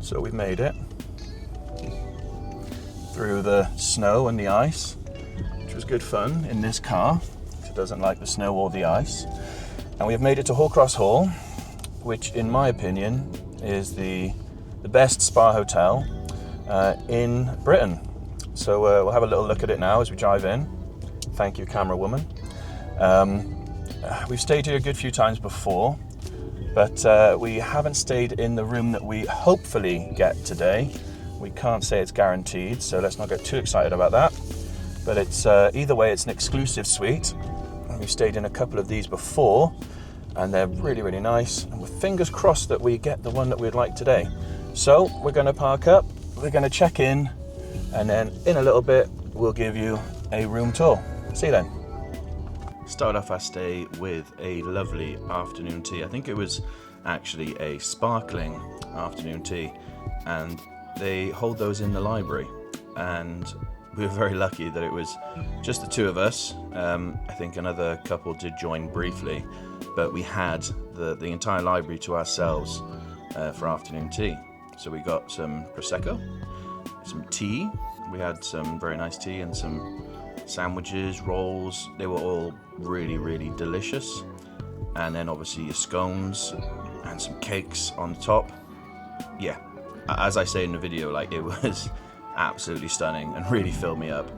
So we've made it through the snow and the ice, which was good fun in this car, because it doesn't like the snow or the ice. And we have made it to Hoar, which in my opinion is the best spa hotel in Britain. So we'll have a little look at it now as we drive in. Thank you, camera woman. We've stayed here a good few times before, but we haven't stayed in the room that we hopefully get today. We can't say it's guaranteed, so let's not get too excited about that. But it's either way, it's an exclusive suite. We've stayed in a couple of these before, and they're really, really nice. And we're fingers crossed that we get the one that we'd like today. So we're going to park up, we're going to check in, and then in a little bit, we'll give you a room tour. See you then. Start off our stay with a lovely afternoon tea. I think it was actually a sparkling afternoon tea, and they hold those in the library, and we were very lucky that it was just the two of us. I think another couple did join briefly, but we had the entire library to ourselves for afternoon tea. So we got some Prosecco, some tea, we had some very nice tea and some sandwiches, rolls. They were all really, really delicious. And then obviously your scones and some cakes on the top. Yeah, as I say in the video, like, it was absolutely stunning and really filled me up.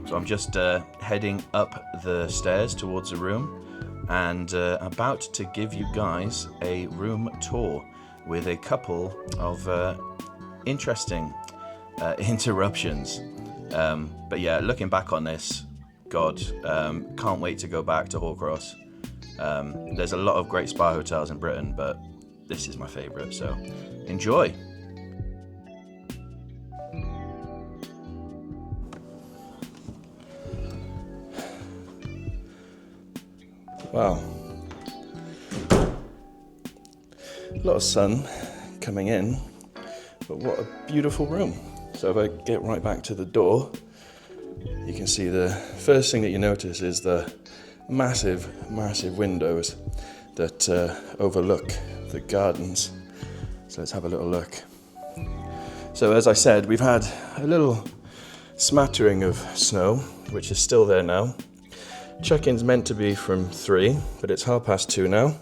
So I'm just heading up the stairs towards the room and about to give you guys a room tour with a couple of interesting interruptions. But yeah, looking back on this, God, can't wait to go back to Hoar. There's a lot of great spa hotels in Britain, but this is my favourite, so enjoy. Wow. A lot of sun coming in, but what a beautiful room. So if I get right back to the door, you can see the first thing that you notice is the massive, massive windows that overlook the gardens. So let's have a little look. So as I said, we've had a little smattering of snow, which is still there now. Check-in's meant to be from 3, but it's 2:30 now,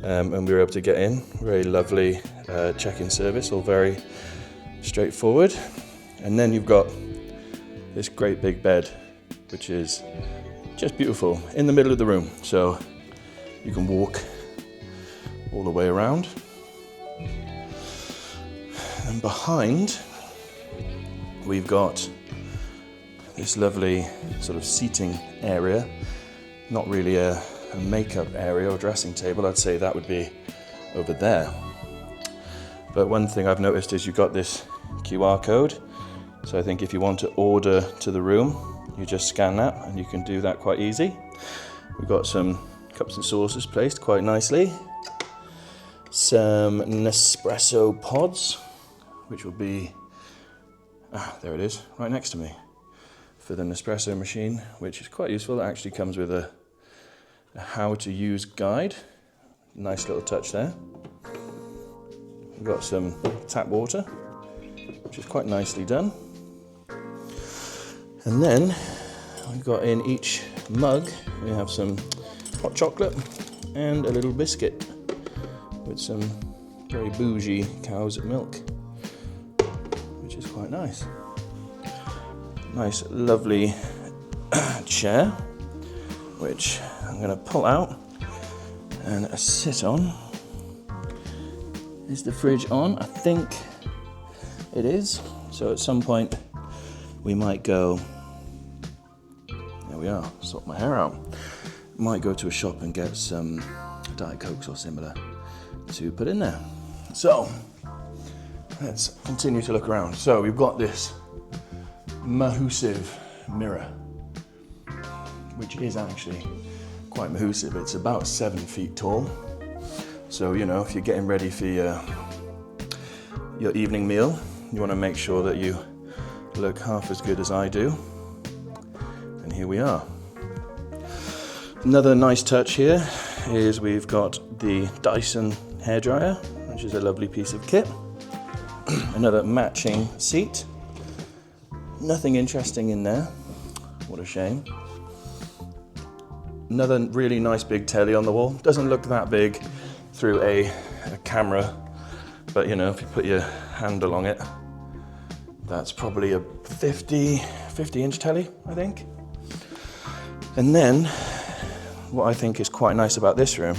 and we were able to get in. Very lovely check-in service, all very straightforward. And then you've got this great big bed, which is just beautiful, in the middle of the room, so you can walk all the way around. And behind, we've got this lovely sort of seating area. Not really a makeup area or dressing table. I'd say that would be over there. But one thing I've noticed is you've got this QR code. So I think if you want to order to the room, you just scan that and you can do that quite easy. We've got some cups and saucers placed quite nicely. Some Nespresso pods, which will be, there it is, right next to me, for the Nespresso machine, which is quite useful. It actually comes with a how to use guide. Nice little touch there. We've got some tap water, which is quite nicely done. And then we've got in each mug, we have some hot chocolate and a little biscuit with some very bougie cow's milk, which is quite nice. Nice, lovely chair, which I'm going to pull out and sit on. Is the fridge on? I think it is. So at some point we might go, there we are, sort my hair out. Might go to a shop and get some Diet Cokes or similar to put in there. So let's continue to look around. So we've got this massive mirror, which is actually quite massive. It's about 7 feet tall. So, you know, if you're getting ready for your evening meal, you want to make sure that you look half as good as I do. And here we are. Another nice touch here is we've got the Dyson hairdryer, which is a lovely piece of kit. Another matching seat. Nothing interesting in there. What a shame. Another really nice big telly on the wall. Doesn't look that big through a camera, but you know, if you put your hand along it, that's probably a 50-inch telly, I think. And then, what I think is quite nice about this room,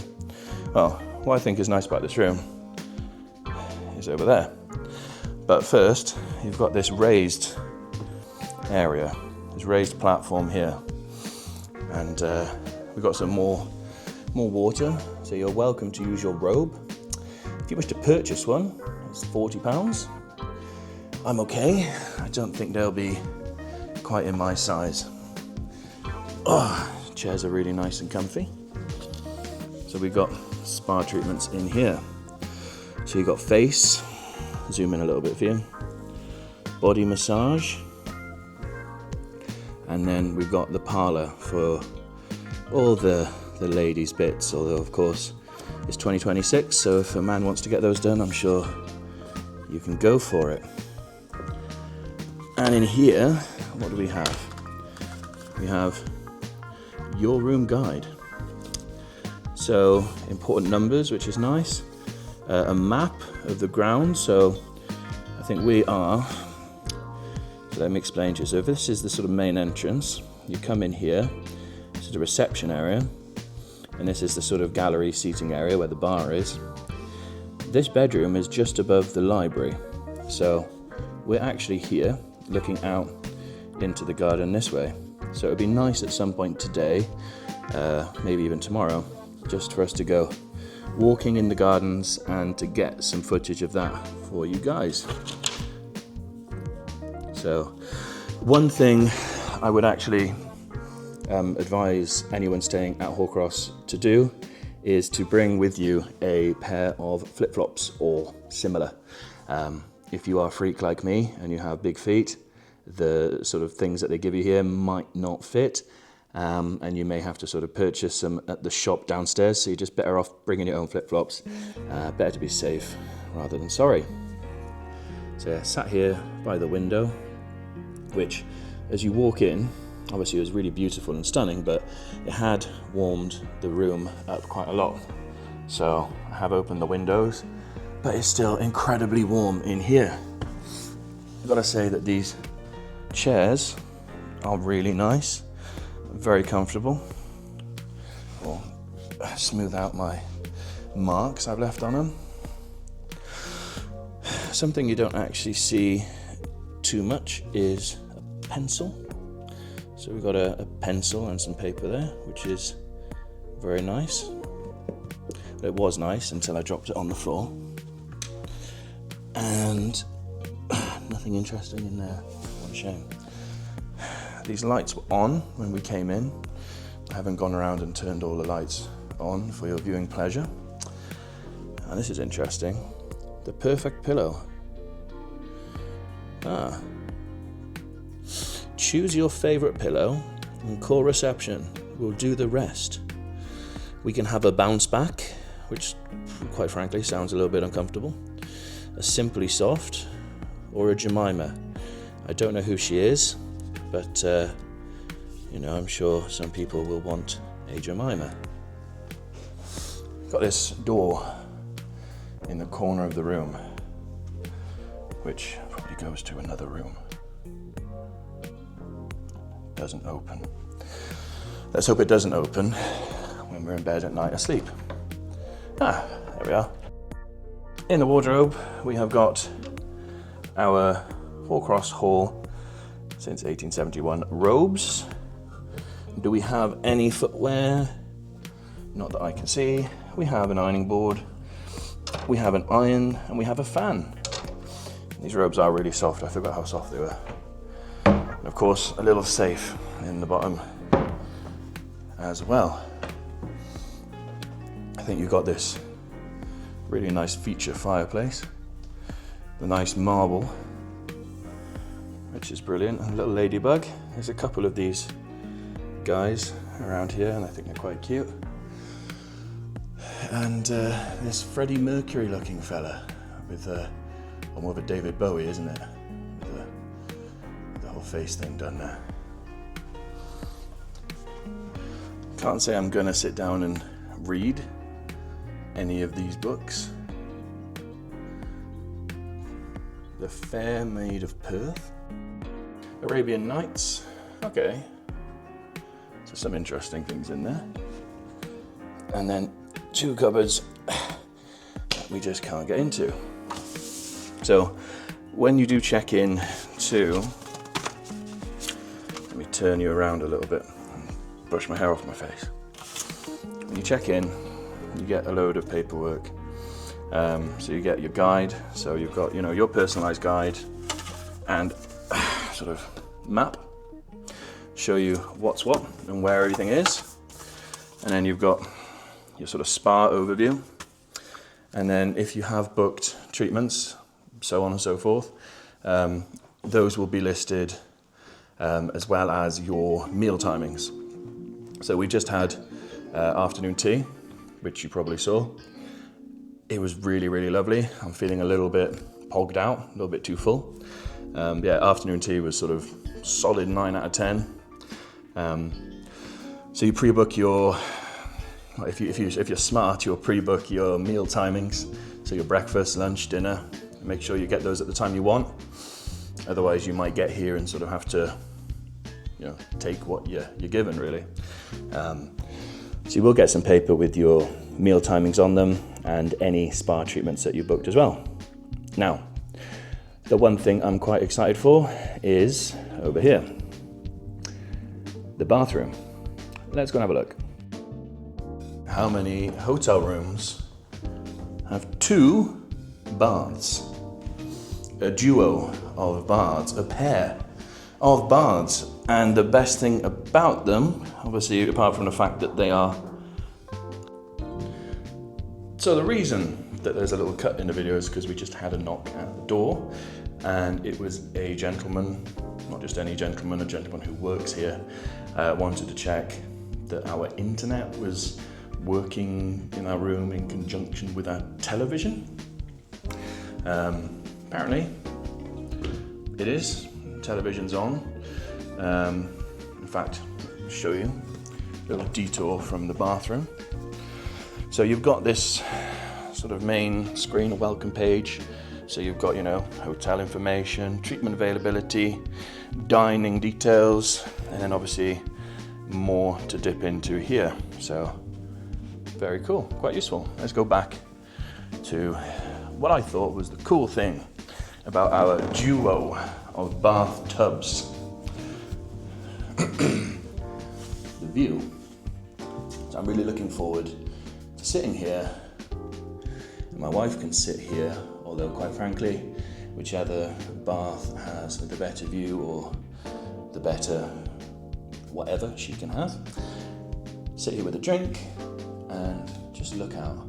is over there. But first, you've got this raised area, this raised platform here. And we've got some more water, so you're welcome to use your robe. If you wish to purchase one, it's £40. I'm okay. I don't think they'll be quite in my size. Oh, chairs are really nice and comfy. So we've got spa treatments in here. So you've got face, zoom in a little bit for you, body massage, and then we've got the parlour for all the ladies' bits, although of course it's 2026, so if a man wants to get those done, I'm sure you can go for it. And in here, what do we have? We have your room guide. So important numbers, which is nice. A map of the ground, so I think we are, so let me explain to you. So if this is the sort of main entrance, you come in here, this is the reception area, and this is the sort of gallery seating area where the bar is. This bedroom is just above the library, so we're actually here looking out into the garden this way. So it would be nice at some point today, maybe even tomorrow, just for us to go walking in the gardens and to get some footage of that for you guys. So one thing I would actually advise anyone staying at Hoar to do is to bring with you a pair of flip-flops or similar. If you are a freak like me and you have big feet, the sort of things that they give you here might not fit, and you may have to sort of purchase some at the shop downstairs, so you're just better off bringing your own flip-flops. Better to be safe rather than sorry. So yeah, sat here by the window, which as you walk in, obviously it was really beautiful and stunning, but it had warmed the room up quite a lot. So I have opened the windows, but it's still incredibly warm in here. I've got to say that these chairs are really nice, very comfortable. I'll smooth out my marks I've left on them. Something you don't actually see too much is a pencil. So we've got a pencil and some paper there, which is very nice. It was nice until I dropped it on the floor. And nothing interesting in there. What a shame. These lights were on when we came in. I haven't gone around and turned all the lights on for your viewing pleasure. And this is interesting. The perfect pillow. Choose your favorite pillow and call reception. We'll do the rest. We can have a bounce back, which quite frankly sounds a little bit uncomfortable. A Simply Soft or a Jemima. I don't know who she is, but you know, I'm sure some people will want a Jemima. Got this door in the corner of the room, which probably goes to another room. Doesn't open. Let's hope it doesn't open when we're in bed at night asleep. There we are. In the wardrobe, we have got our Hoar Hall since 1871 robes. Do we have any footwear? Not that I can see. we have an ironing board, we have an iron, and we have a fan. These robes are really soft. I forgot how soft they were. And of course, a little safe in the bottom as well. I think you've got this really nice feature fireplace, the nice marble, which is brilliant, and a little ladybug. There's a couple of these guys around here, and I think they're quite cute. And this Freddie Mercury looking fella with more of a David Bowie, isn't it? With the whole face thing done there. Can't say I'm gonna sit down and read any of these books. The Fair Maid of Perth, Arabian Nights. Okay, so some interesting things in there. And then 2 cupboards that we just can't get into. So when you do check in too, let me turn you around a little bit and brush my hair off my face. When you check in, you get a load of paperwork. So you get your guide, so you've got, you know, your personalized guide and sort of map, show you what's what and where everything is. And then you've got your sort of spa overview. And then if you have booked treatments, so on and so forth, those will be listed, as well as your meal timings. So we just had afternoon tea, which you probably saw. It was really, really lovely. I'm feeling a little bit pogged out, a little bit too full. Yeah, afternoon tea was sort of solid 9 out of 10. So you pre-book your, if you're smart, you'll pre-book your meal timings. So your breakfast, lunch, dinner. Make sure you get those at the time you want. Otherwise, you might get here and sort of have to, you know, take what you're given, really. So you will get some paper with your meal timings on them and any spa treatments that you booked as well. Now, the one thing I'm quite excited for is over here, the bathroom. Let's go and have a look. How many hotel rooms have 2 baths? A duo of baths, a pair of baths. And the best thing about them, obviously, apart from the fact that they are... So the reason that there's a little cut in the video is because we just had a knock at the door, and it was a gentleman, not just any gentleman, a gentleman who works here, wanted to check that our internet was working in our room in conjunction with our television. Apparently, it is. Television's on. In fact, I'll show you a little detour from the bathroom. So you've got this sort of main screen, a welcome page. So you've got, you know, hotel information, treatment availability, dining details, and then obviously more to dip into here. So very cool, quite useful. Let's go back to what I thought was the cool thing about our duo of bathtubs. The view. So I'm really looking forward to sitting here, and my wife can sit here, although quite frankly, whichever bath has the better view or the better whatever she can have. Sit here with a drink and just look out.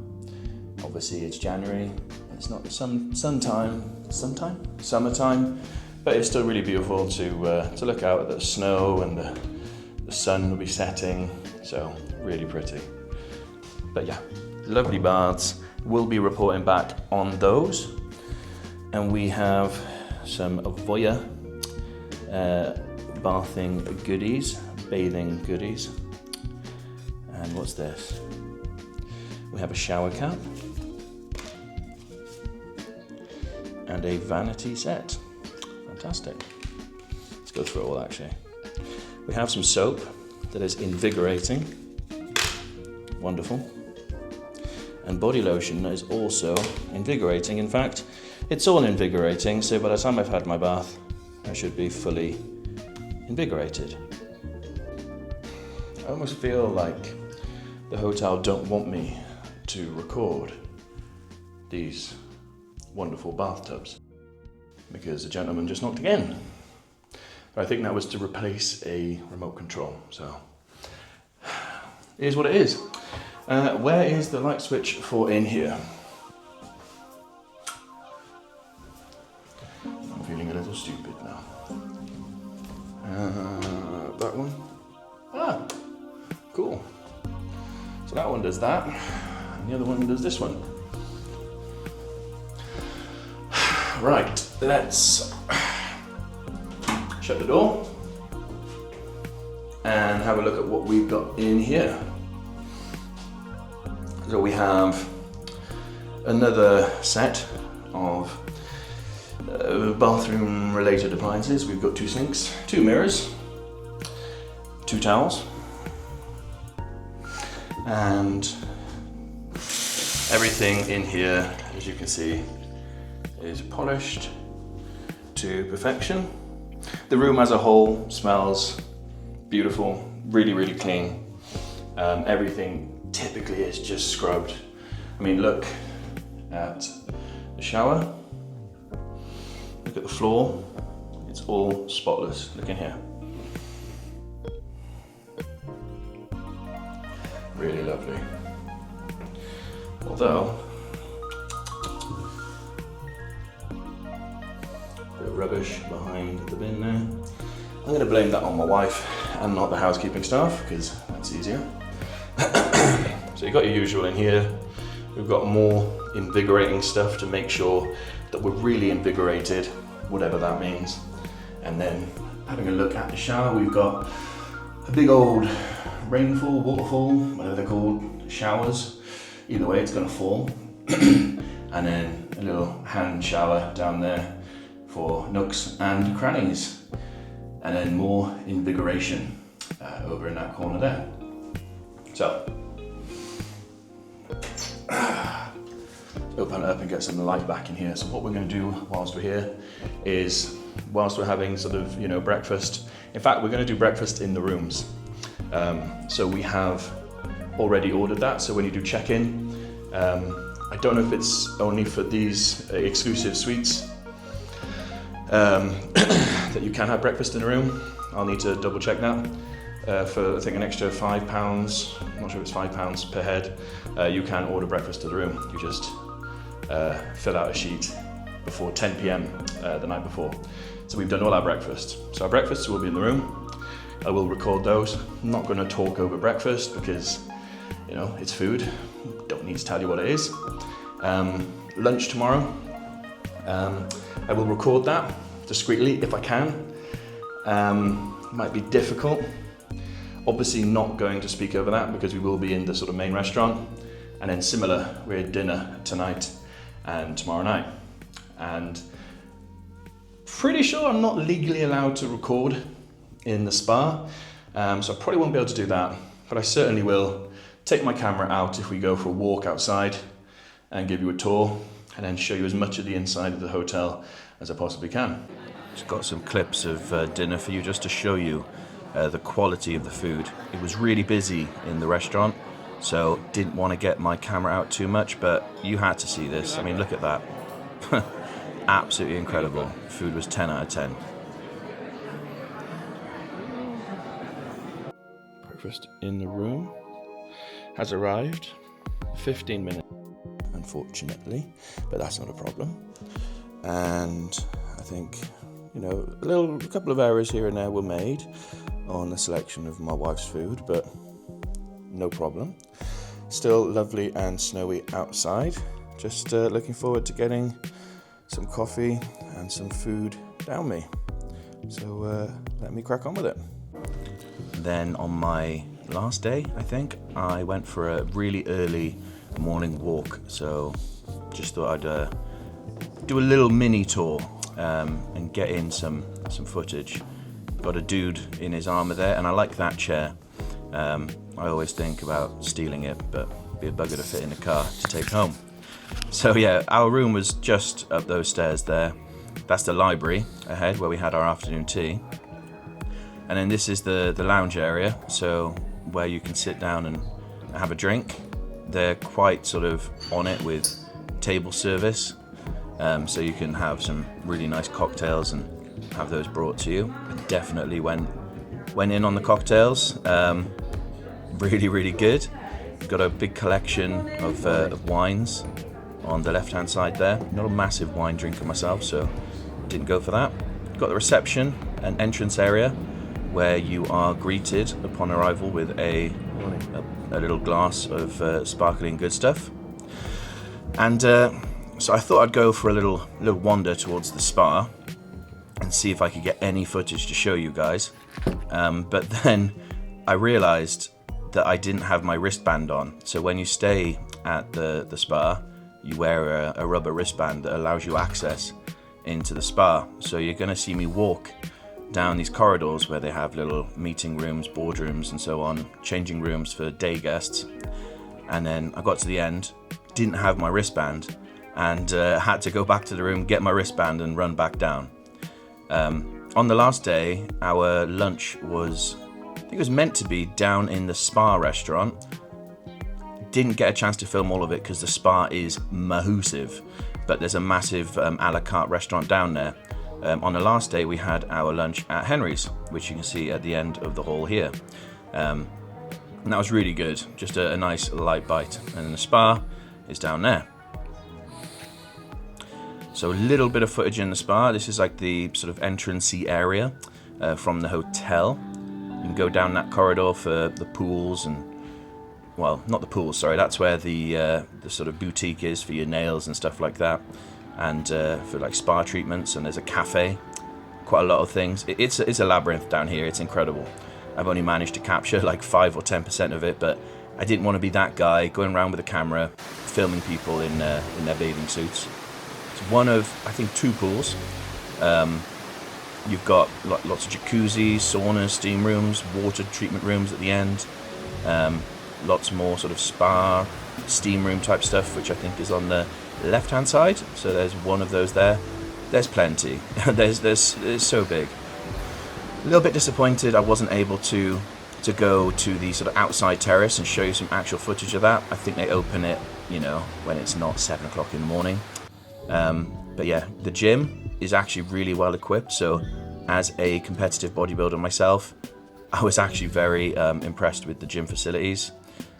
Obviously it's January, it's not the summertime, but it's still really beautiful to look out at the snow, and the sun will be setting, so really pretty. But yeah, lovely baths. We'll be reporting back on those. And we have some Voya bathing goodies. And what's this? We have a shower cap and a vanity set. Fantastic. Let's go through it all actually. We have some soap that is invigorating. Wonderful. And body lotion is also invigorating. In fact, it's all invigorating, so by the time I've had my bath, I should be fully invigorated. I almost feel like the hotel don't want me to record these wonderful bathtubs because a gentleman just knocked again. But I think that was to replace a remote control, so it is what it is. Where is the light switch for in here? I'm feeling a little stupid now. That one. Ah, cool. So that one does that, and the other one does this one. Right, let's shut the door and have a look at what we've got in here. So we have another set of bathroom related appliances. We've got 2 sinks, 2 mirrors, 2 towels, and everything in here, as you can see, is polished to perfection. The room as a whole smells beautiful, really, really clean. Everything typically is just scrubbed. I mean, look at the shower, look at the floor, it's all spotless. Look in here. Really lovely. Although, a bit of rubbish behind the bin there. I'm going to blame that on my wife and not the housekeeping staff because that's easier. So you've got your usual in here. We've got more invigorating stuff to make sure that we're really invigorated, whatever that means. And then having a look at the shower, we've got a big old rainfall, waterfall, whatever they're called, showers. Either way, it's going to fall. And then a little hand shower down there for nooks and crannies. And then more invigoration over in that corner there. So, open it up and get some light back in here. So what we're going to do whilst we're here is, whilst we're having sort of, breakfast, in fact, we're going to do breakfast in the rooms. So we have already ordered that. So when you do check-in, I don't know if it's only for these exclusive suites that you can have breakfast in the room. I'll need to double check that. For I think an extra £5, I'm not sure if it's £5 per head, you can order breakfast to the room. You just fill out a sheet before 10 PM the night before. So we've done all our breakfast. So our breakfasts will be in the room. I will record those. I'm not going to talk over breakfast because, it's food. Don't need to tell you what it is. Lunch tomorrow. I will record that discreetly if I can. Might be difficult. Obviously not going to speak over that because we will be in the sort of main restaurant. And then similar, we're at dinner tonight and tomorrow night. And pretty sure I'm not legally allowed to record in the spa. So I probably won't be able to do that, but I certainly will take my camera out if we go for a walk outside and give you a tour and then show you as much of the inside of the hotel as I possibly can. Just got some clips of dinner for you just to show you the quality of the food. It was really busy in the restaurant, so didn't want to get my camera out too much, but you had to see this. I mean, look at that. Absolutely incredible. Food was 10 out of 10. Breakfast in the room has arrived. 15 minutes, unfortunately, but that's not a problem. And I think, a couple of errors here and there were made on the selection of my wife's food, but no problem. Still lovely and snowy outside. Just looking forward to getting some coffee and some food down me. So let me crack on with it. Then on my last day, I think, I went for a really early morning walk. So just thought I'd do a little mini tour and get in some footage. Got a dude in his armour there, and I like that chair. I always think about stealing it, but it'd be a bugger to fit in the car to take home. So yeah, our room was just up those stairs there. That's the library ahead where we had our afternoon tea. And then this is the lounge area, so where you can sit down and have a drink. they're quite sort of on it with table service, so you can have some really nice cocktails and have those brought to you. I definitely went in on the cocktails. Really good. Got a big collection of wines on the left hand side there. Not a massive wine drinker myself, so didn't go for that. Got the reception and entrance area where you are greeted upon arrival with a little glass of sparkling good stuff. And so I thought I'd go for a little wander towards the spa and see if I could get any footage to show you guys. But then I realized that I didn't have my wristband on. So when you stay at the spa, you wear a rubber wristband that allows you access into the spa. So you're gonna see me walk down these corridors where they have little meeting rooms, boardrooms and so on, changing rooms for day guests. And then I got to the end, didn't have my wristband, and had to go back to the room, get my wristband and run back down. On the last day, our lunch was, I think it was meant to be down in the spa restaurant. Didn't get a chance to film all of it because the spa is massive, but there's a massive a la carte restaurant down there. On the last day, we had our lunch at Henry's, which you can see at the end of the hall here. And that was really good, just a nice light bite. And then the spa is down there. So a little bit of footage in the spa. This is like the sort of entrancey area from the hotel. You can go down that corridor for the pools and, well, not the pools, sorry. That's where the sort of boutique is for your nails and stuff like that. And for like spa treatments, and there's a cafe, quite a lot of things. It's a labyrinth down here, it's incredible. I've only managed to capture like 5 or 10% of it, but I didn't want to be that guy going around with a camera, filming people in their bathing suits. It's one of, I think, 2 pools. You've got lots of jacuzzis, saunas, steam rooms, water treatment rooms at the end. Lots more sort of spa, steam room type stuff, which I think is on the left hand side. So there's one of those there. There's plenty. It's so big. A little bit disappointed I wasn't able to go to the sort of outside terrace and show you some actual footage of that. I think they open it, you know, when it's not 7 o'clock in the morning. But yeah, the gym is actually really well equipped. So as a competitive bodybuilder myself, I was actually very impressed with the gym facilities.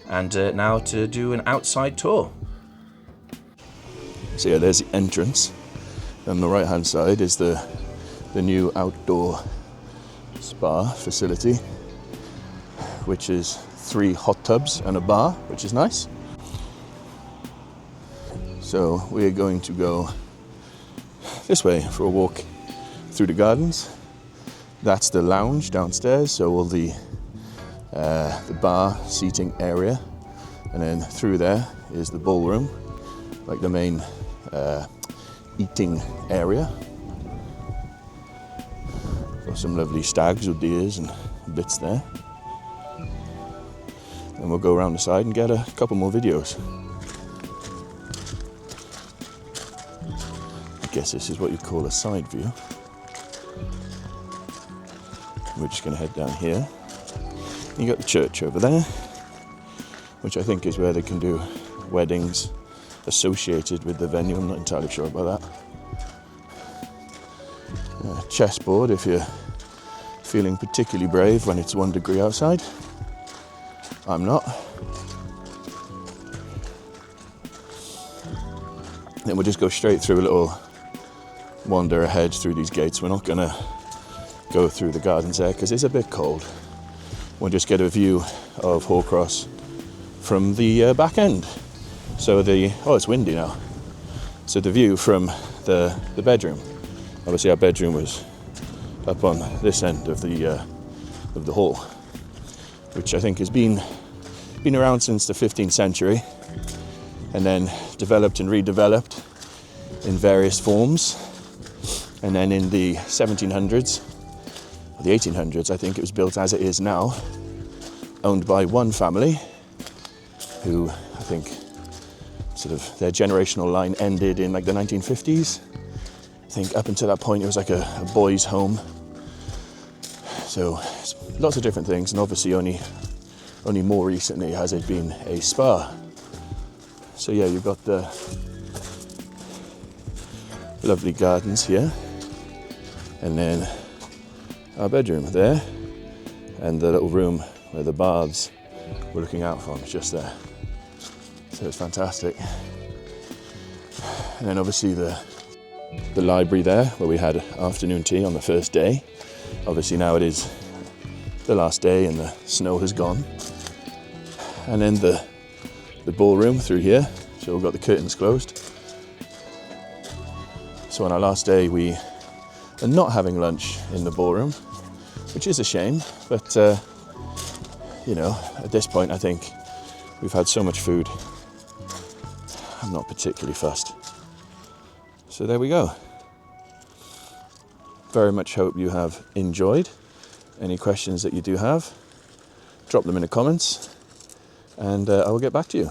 And now to do an outside tour. So yeah, there's the entrance. On the right hand side is the new outdoor spa facility, which is 3 hot tubs and a bar, which is nice. So we're going to go this way for a walk through the gardens. That's the lounge downstairs, so all the bar seating area, and then through there is the ballroom, like the main eating area. Got some lovely stags or deers and bits there. And we'll go around the side and get a couple more videos. I guess this is what you'd call a side view. We're just going to head down here. You got the church over there, which I think is where they can do weddings associated with the venue. I'm not entirely sure about that. Chessboard if you're feeling particularly brave when it's 1 degree outside. I'm not. Then we'll just go straight through a little wander ahead through these gates. We're not going to go through the gardens there because it's a bit cold. We'll just get a view of Hoar from the back end. So it's windy now. So the view from the bedroom. Obviously our bedroom was up on this end of the hall, which I think has been around since the 15th century, and then developed and redeveloped in various forms. And then in the 1700s, or the 1800s, I think it was built as it is now, owned by one family, who I think sort of their generational line ended in like the 1950s. I think up until that point it was like a boys' home. So lots of different things, and obviously only more recently has it been a spa. So yeah, you've got the lovely gardens here, and then our bedroom there, and the little room where the baths we're looking out from is just there. So it's fantastic. And then obviously the library there where we had afternoon tea on the first day. Obviously now it is the last day and the snow has gone. And then the ballroom through here, so we've got the curtains closed. So on our last day we are not having lunch in the ballroom, which is a shame, but you know, at this point I think we've had so much food, I'm not particularly fussed. So there we go. Very much hope you have enjoyed. Any questions that you do have, drop them in the comments, and I will get back to you.